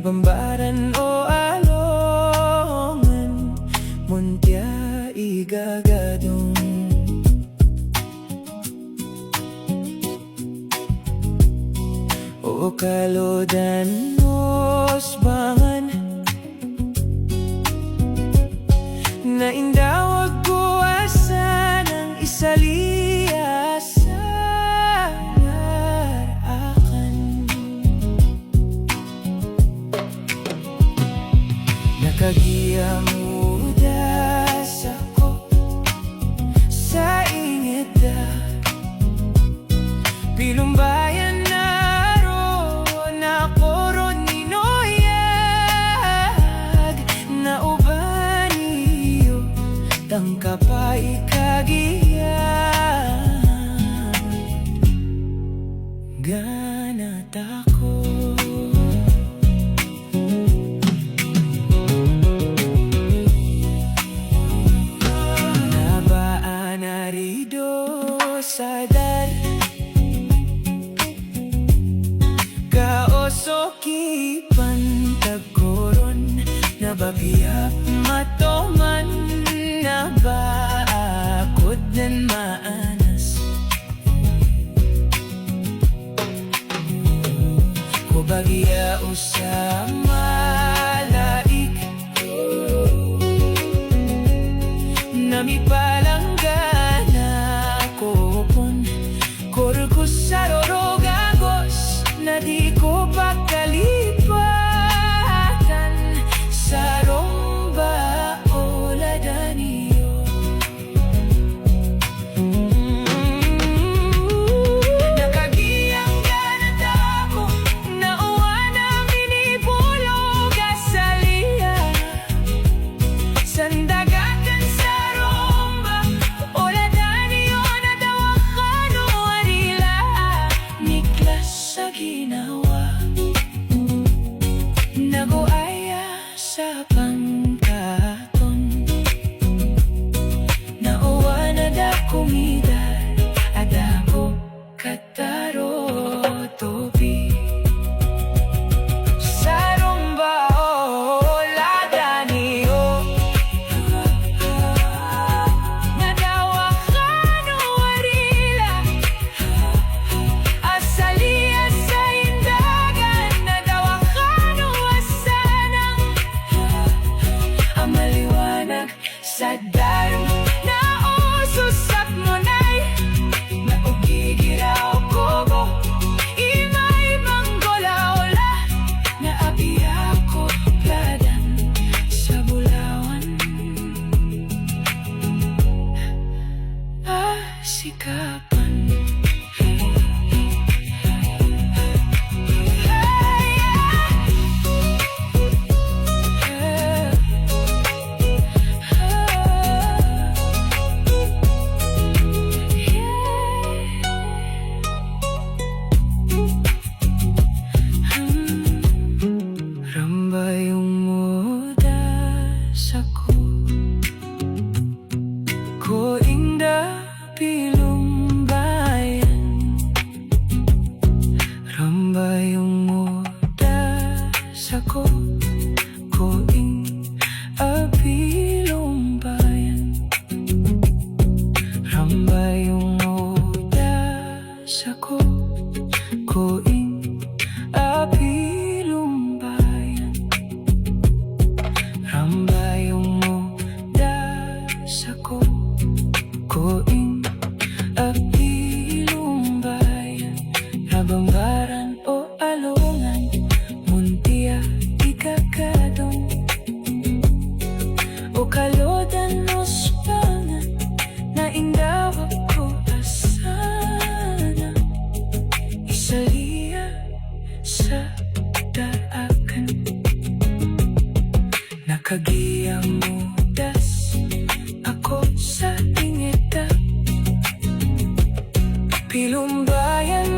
Nagbambaran o alongan, muntya igagadong. O kalodan osbangan, na indawag kuwasa ng isaliya sa narakan. Nakagiya mudas ako sa ingeda, pilumbayan na ron ako ron ninoyag, na uban iyo tangka pa ikagiyan, ganat ako. Nabaan arido sa dar, kaosoki pantagkoron, nababiyap matoman, nabaakot dan maanas. Kubagya usama laik, namipalanggana kopon, korkus sa rorogagos, na di ko pakalipatan sa romba o ladaniyo. Nakagiyang ganat ako, nauwa namin ibulog asaliya, sandagatan sa romba o ladaniyo, nadawakan o arila, niklas sa ginawa, nagoaya sa pangkaton, nauwa na da kumidar, adako kataro topi sa rumba o ladaniyo, nadawakan o arila, asaliya sa indagan, nadawakan o asanang amaliwanag sa darong na ususap mo na'y naugigiraw kogo, imay manggolaola, na abiya ko pladan sa bulawan, sikapan. Rambayong mudas ako, ko inda pilumbayan. Rambayong mudas ako, ko inda pilumbayan. Rambayong mudas ako, ko inda pilumbayan. Rambayong mudas ako, ko inda pilumbayan. Nabambaran o alungan, muntia ikakadong, o kalodan osbangan, na indawag ko asana, isaliya sa daakan. Nakagiyang mudas ako sa ingeta, pilumbayan